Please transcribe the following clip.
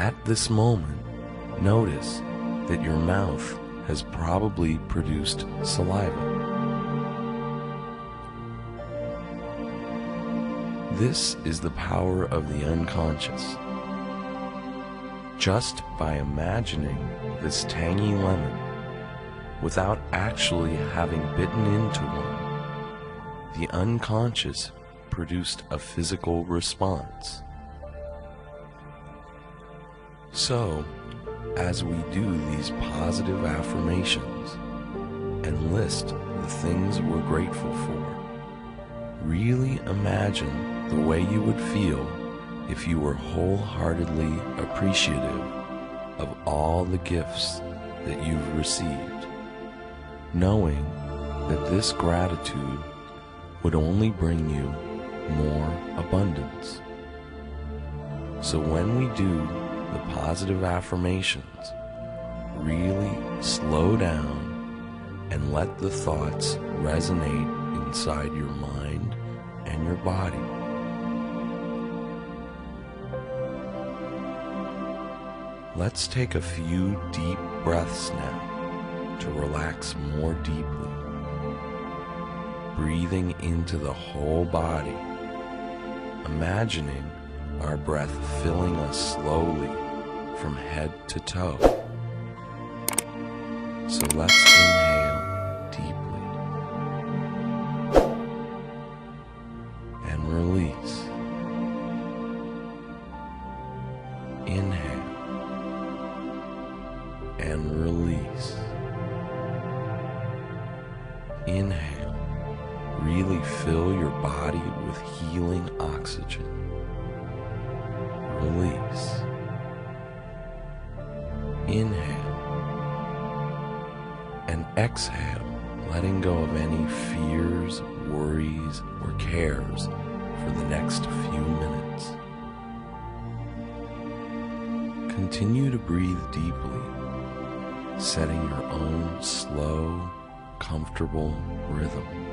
At this moment, notice that your mouth has probably produced saliva. This is the power of the unconscious. Just by imagining this tangy lemon, without actually having bitten into one, the unconscious produced a physical response. So, as we do these positive affirmations and list the things we're grateful for, really imagine the way you would feel if you were wholeheartedly appreciative of all the gifts that you've received, knowing that this gratitude would only bring you more abundance. So when we do the positive affirmations, really slow down and let the thoughts resonate inside your mind and your body. Let's take a few deep breaths now to relax more deeply, breathing into the whole body, imagining our breath filling us slowly from head to toe. So let's inhale deeply and release. Inhale and release. Inhale. Really fill your body with healing oxygen. Release. Inhale and exhale, letting go of any fears, worries, or cares for the next few minutes. Continue to breathe deeply, setting your own slow, comfortable rhythm.